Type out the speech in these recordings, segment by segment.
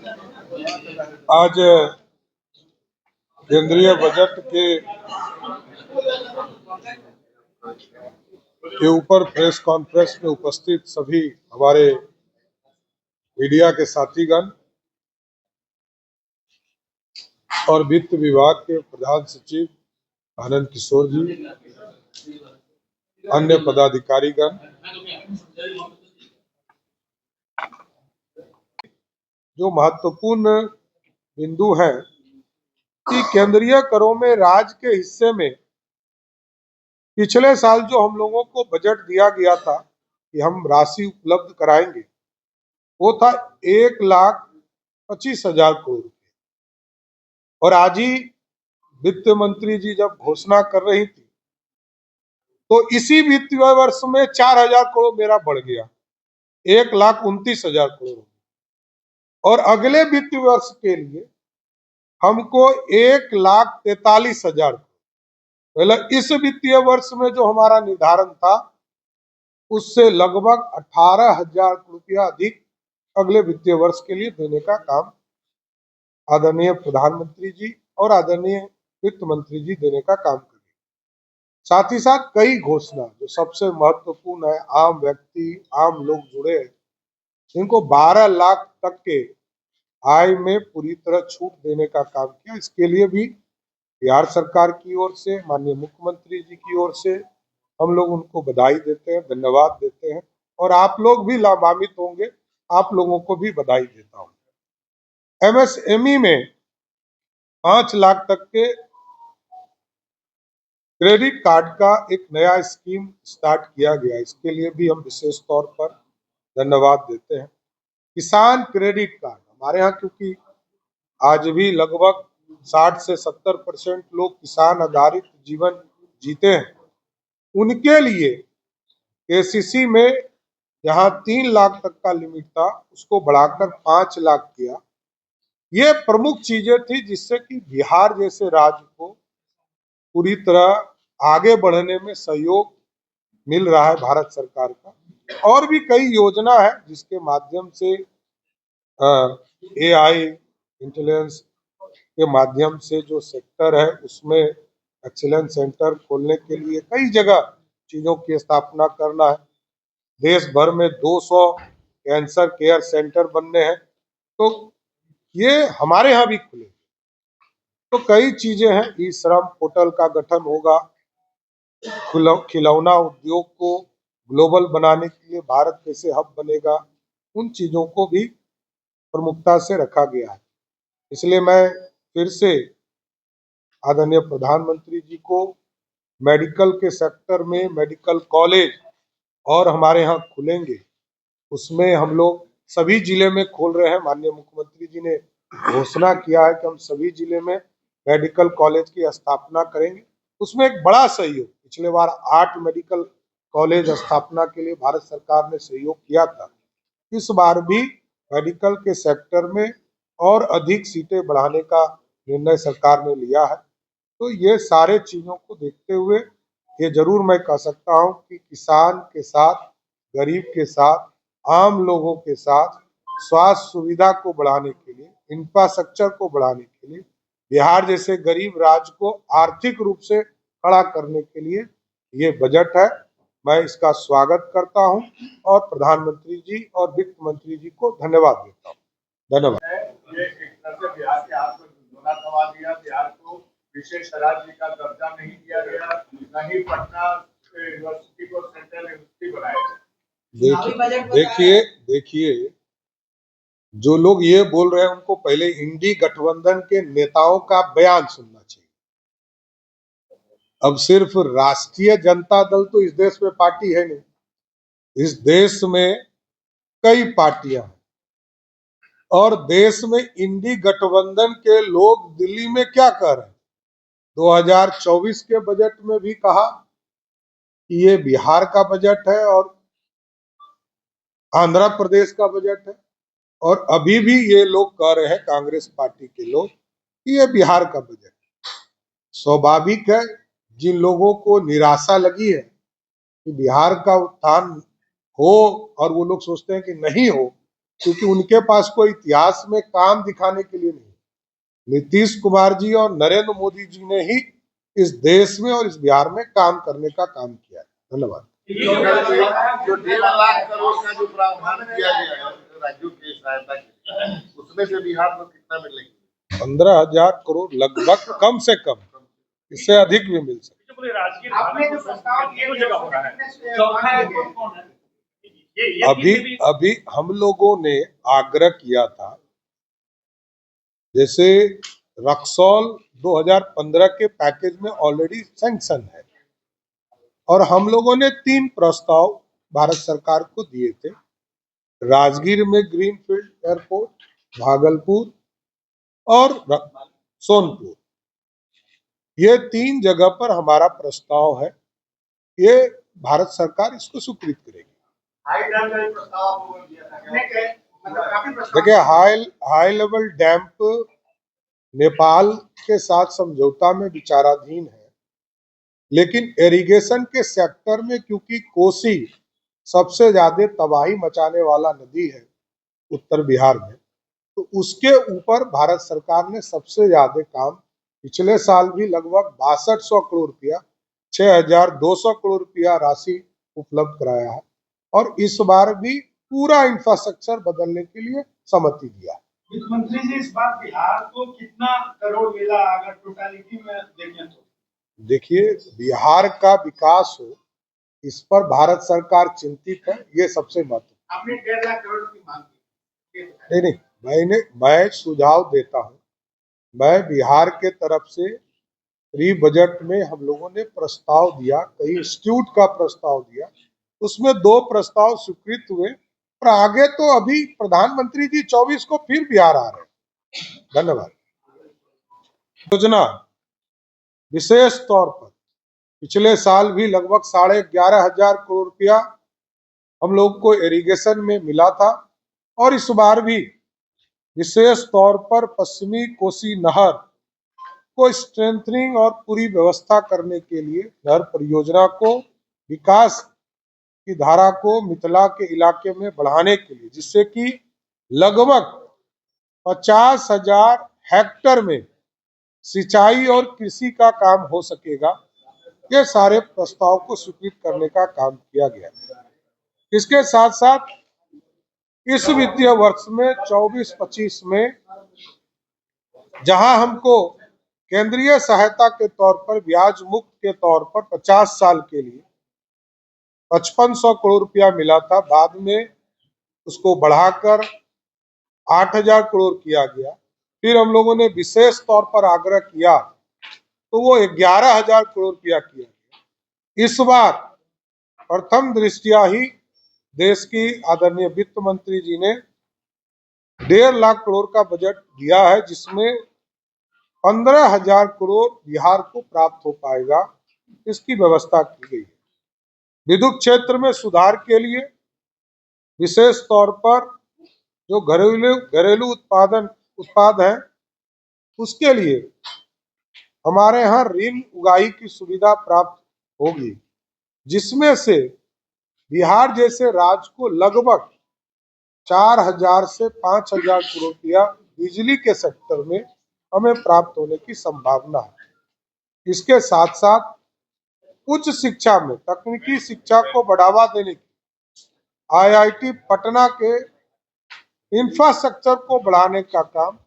आज केंद्रीय बजट के ऊपर प्रेस कॉन्फ्रेंस में उपस्थित सभी हमारे मीडिया के साथीगण और वित्त विभाग के प्रधान सचिव आनंद किशोर जी, अन्य पदाधिकारीगण, जो महत्वपूर्ण बिंदु है कि केंद्रीय करों में राज्य के हिस्से में पिछले साल जो हम लोगों को बजट दिया गया था कि हम राशि उपलब्ध कराएंगे, वो था 1,25,000 करोड़ रुपए। और आज ही वित्त मंत्री जी जब घोषणा कर रही थी तो इसी वित्तीय वर्ष में 4,000 करोड़ मेरा बढ़ गया, 1,29,000 करोड़। और अगले वित्तीय वर्ष के लिए हमको 1,43,000 मतलब इस वित्तीय वर्ष में जो हमारा निर्धारण था उससे लगभग 18,000 रुपया अधिक अगले वित्तीय वर्ष के लिए देने का काम आदरणीय प्रधानमंत्री जी और आदरणीय वित्त मंत्री जी देने का काम करेंगे। साथ ही साथ कई घोषणा जो सबसे महत्वपूर्ण है, आम व्यक्ति, आम लोग जुड़े हैं, इनको 12 लाख तक के आय में पूरी तरह छूट देने का काम किया। इसके लिए भी बिहार सरकार की ओर से, माननीय मुख्यमंत्री जी की ओर से हम लोग उनको बधाई देते हैं, धन्यवाद देते हैं और आप लोग भी लाभान्वित होंगे, आप लोगों को भी बधाई देता हूँ। एमएसएमई में 5 लाख तक के क्रेडिट कार्ड का एक नया स्कीम स्टार्ट किया गया, इसके लिए भी हम विशेष तौर पर धन्यवाद देते हैं। किसान क्रेडिट कार्ड हमारे यहाँ, क्योंकि आज भी लगभग 60 से 70% लोग किसान आधारित जीवन जीते हैं, उनके लिए केसीसी में जहां 3 लाख तक का लिमिट था उसको बढ़ाकर 5 लाख किया। ये प्रमुख चीजें थी जिससे कि बिहार जैसे राज्य को पूरी तरह आगे बढ़ने में सहयोग मिल रहा है भारत सरकार का। और भी कई योजना है जिसके माध्यम से एआई इंटेलिजेंस के माध्यम से जो सेक्टर है उसमें एक्सीलेंस सेंटर खोलने के लिए कई जगह चीजों की स्थापना करना है। देश भर में 200 कैंसर केयर सेंटर बनने हैं, तो ये हमारे यहाँ भी खुले। तो कई चीजें हैं, ई श्रम पोर्टल का गठन होगा, खिलौना उद्योग को ग्लोबल बनाने के लिए भारत कैसे हब बनेगा, उन चीजों को भी प्रमुखता से रखा गया है। इसलिए मैं फिर से आदरणीय प्रधानमंत्री जी को मेडिकल के सेक्टर में मेडिकल कॉलेज और हमारे यहाँ खुलेंगे, उसमें हम लोग सभी जिले में खोल रहे हैं। माननीय मुख्यमंत्री जी ने घोषणा किया है कि हम सभी जिले में मेडिकल कॉलेज की स्थापना करेंगे। उसमें एक बड़ा सहयोग, पिछले बार 8 मेडिकल कॉलेज स्थापना के लिए भारत सरकार ने सहयोग किया था, इस बार भी मेडिकल के सेक्टर में और अधिक सीटें बढ़ाने का निर्णय सरकार ने लिया है। तो ये सारे चीजों को देखते हुए ये जरूर मैं कह सकता हूँ कि किसान के साथ, गरीब के साथ, आम लोगों के साथ स्वास्थ्य सुविधा को बढ़ाने के लिए, इंफ्रास्ट्रक्चर को बढ़ाने के लिए, बिहार जैसे गरीब राज्य को आर्थिक रूप से खड़ा करने के लिए ये बजट है। मैं इसका स्वागत करता हूं और प्रधानमंत्री जी और वित्त मंत्री जी को धन्यवाद देता हूं। धन्यवाद। ये एक तरह से बिहार के हाथ में धोखा दबा दिया, बिहार को विशेष राज्य का दर्जा नहीं दिया गया, न ही पटना यूनिवर्सिटी को सेंट्रल यूनिवर्सिटी बनाया गया। देखिए जो लोग ये बोल रहे हैं उनको पहले इंडी गठबंधन के नेताओं का बयान सुनना चाहिए। अब सिर्फ राष्ट्रीय जनता दल तो इस देश में पार्टी है नहीं, इस देश में कई पार्टियां हैं और देश में इंडी गठबंधन के लोग दिल्ली में क्या कह रहे हैं। 2024 के बजट में भी कहा कि ये बिहार का बजट है और आंध्र प्रदेश का बजट है, और अभी भी ये लोग कह रहे हैं, कांग्रेस पार्टी के लोग, कि ये बिहार का बजट है। स्वाभाविक है, जिन लोगों को निराशा लगी है कि बिहार का उत्थान हो और वो लोग सोचते हैं कि नहीं हो, क्योंकि उनके पास कोई इतिहास में काम दिखाने के लिए नहीं। नीतीश कुमार जी और नरेंद्र मोदी जी ने ही इस देश में और इस बिहार में काम करने का काम किया है। धन्यवाद। जो 1.5 लाख करोड़ का जो प्रावधान किया गया है राज्यों की सहायता के लिए, उसमें से बिहार को कितना मिलेगी? 15,000 करोड़ लगभग, कम से कम, इससे अधिक भी मिल सकता आपने जो प्रस्ताव है। अभी हम लोगों ने आग्रह किया था, जैसे रक्सौल 2015 के पैकेज में ऑलरेडी सैंक्शन है और हम लोगों ने 3 प्रस्ताव भारत सरकार को दिए थे। राजगीर में ग्रीनफील्ड एयरपोर्ट, भागलपुर और सोनपुर, ये 3 जगह पर हमारा प्रस्ताव है। ये भारत सरकार इसको स्वीकृत करेगी। देखिए, हाई लेवल डैम्प नेपाल के साथ समझौता में विचाराधीन है, लेकिन इरिगेशन के सेक्टर में क्योंकि कोसी सबसे ज्यादा तबाही मचाने वाला नदी है उत्तर बिहार में, तो उसके ऊपर भारत सरकार ने सबसे ज्यादा काम पिछले साल भी लगभग 6200 करोड़ रुपया, 6200 करोड़ रुपया राशि उपलब्ध कराया है और इस बार भी पूरा इंफ्रास्ट्रक्चर बदलने के लिए सहमति दिया है। वित्त मंत्री जी, इस बार बिहार को कितना करोड़ मिला अगर टोटालिटी में देखें तो? देखिए, बिहार का विकास हो, इस पर भारत सरकार चिंतित है, ये सबसे महत्वपूर्ण। आपने 1.5 लाख करोड़ की मांग की। नहीं, मैं सुझाव देता हूँ। मैं बिहार के तरफ से प्री बजट में हम लोगों ने प्रस्ताव दिया, कई इंस्टीट्यूट का प्रस्ताव दिया, उसमें 2 प्रस्ताव स्वीकृत हुए और आगे तो अभी प्रधानमंत्री जी 24 को फिर बिहार आ रहे हैं। धन्यवाद। योजना विशेष तौर पर पिछले साल भी लगभग 11,500 करोड़ रुपया हम लोग को इरिगेशन में मिला था और इस बार भी विशेष तौर पर पश्चिमी कोसी नहर को स्ट्रेंथनिंग और पूरी व्यवस्था करने के लिए नहर परियोजना को विकास की धारा को मिथिला के इलाके में बढ़ाने के लिए, जिससे कि लगभग 50,000 हेक्टेयर में सिंचाई और कृषि का काम हो सकेगा। ये सारे प्रस्ताव को स्वीकृत करने का काम किया गया। इसके साथ साथ इस वित्तीय वर्ष में 24-25 में जहां हमको केंद्रीय सहायता के तौर पर ब्याज मुक्त के तौर पर 50 साल के लिए 5500 करोड़ रुपया मिला था, बाद में उसको बढ़ाकर 8,000 करोड़ किया गया। फिर हम लोगों ने विशेष तौर पर आग्रह किया तो वो 11,000 करोड़ रुपया किया गया। इस बार प्रथम दृष्टया ही देश की आदरणीय वित्त मंत्री जी ने 1.5 लाख करोड़ का बजट दिया है, जिसमें 15,000 करोड़ बिहार को प्राप्त हो पाएगा, इसकी व्यवस्था की गई है। विद्युत क्षेत्र में सुधार के लिए विशेष तौर पर जो घरेलू उत्पाद है, उसके लिए हमारे यहाँ ऋण उगाही की सुविधा प्राप्त होगी, जिसमें से बिहार जैसे राज्य को लगभग 4,000 से 5,000 करोड़ रुपया बिजली के सेक्टर में हमें प्राप्त होने की संभावना है। इसके साथ साथ उच्च शिक्षा में तकनीकी शिक्षा को बढ़ावा देने की IIT पटना के इंफ्रास्ट्रक्चर को बढ़ाने का काम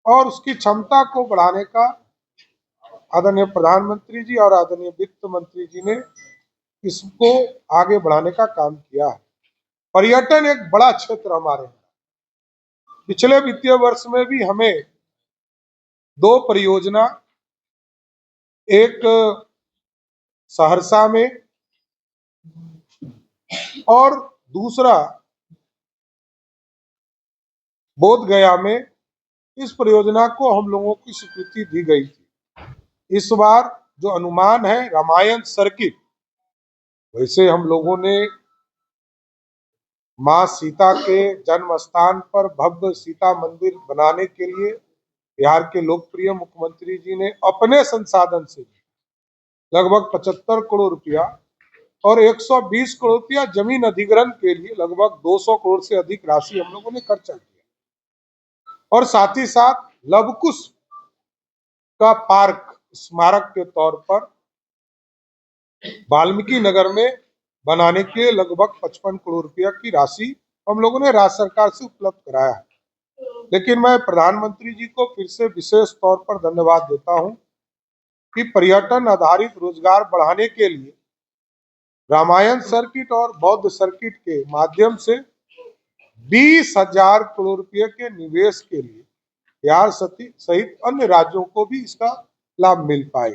और उसकी क्षमता को बढ़ाने का आदरणीय प्रधानमंत्री जी और आदरणीय वित्त मंत्री जी ने इसको आगे बढ़ाने का काम किया है। पर्यटन एक बड़ा क्षेत्र हमारे यहाँ, पिछले वित्तीय वर्ष में भी हमें 2 परियोजना, एक सहरसा में और दूसरा बोध गया में, इस परियोजना को हम लोगों की स्वीकृति दी गई थी। इस बार जो अनुमान है रामायण सर्किट, वैसे हम लोगों ने मां सीता के जन्म स्थान पर भव्य सीता मंदिर बनाने के लिए बिहार के लोकप्रिय मुख्यमंत्री जी ने अपने संसाधन से लगभग 75 करोड़ रुपया और 120 करोड़ रुपया जमीन अधिग्रहण के लिए लगभग 200 करोड़ से अधिक राशि हम लोगों ने खर्चा किया। और साथ ही साथ लवकुश का पार्क स्मारक के तौर पर वाल्मीकि नगर में बनाने के लिए लगभग 55 करोड़ रुपया की राशि हम लोगों ने राज्य सरकार से उपलब्ध कराया है। लेकिन मैं प्रधानमंत्री जी को फिर से विशेष तौर पर धन्यवाद देता हूं कि पर्यटन आधारित रोजगार बढ़ाने के लिए रामायण सर्किट और बौद्ध सर्किट के माध्यम से 20,000 करोड़ रुपये के निवेश के लिए बिहार सहित अन्य राज्यों को भी इसका लाभ मिल पाएगा।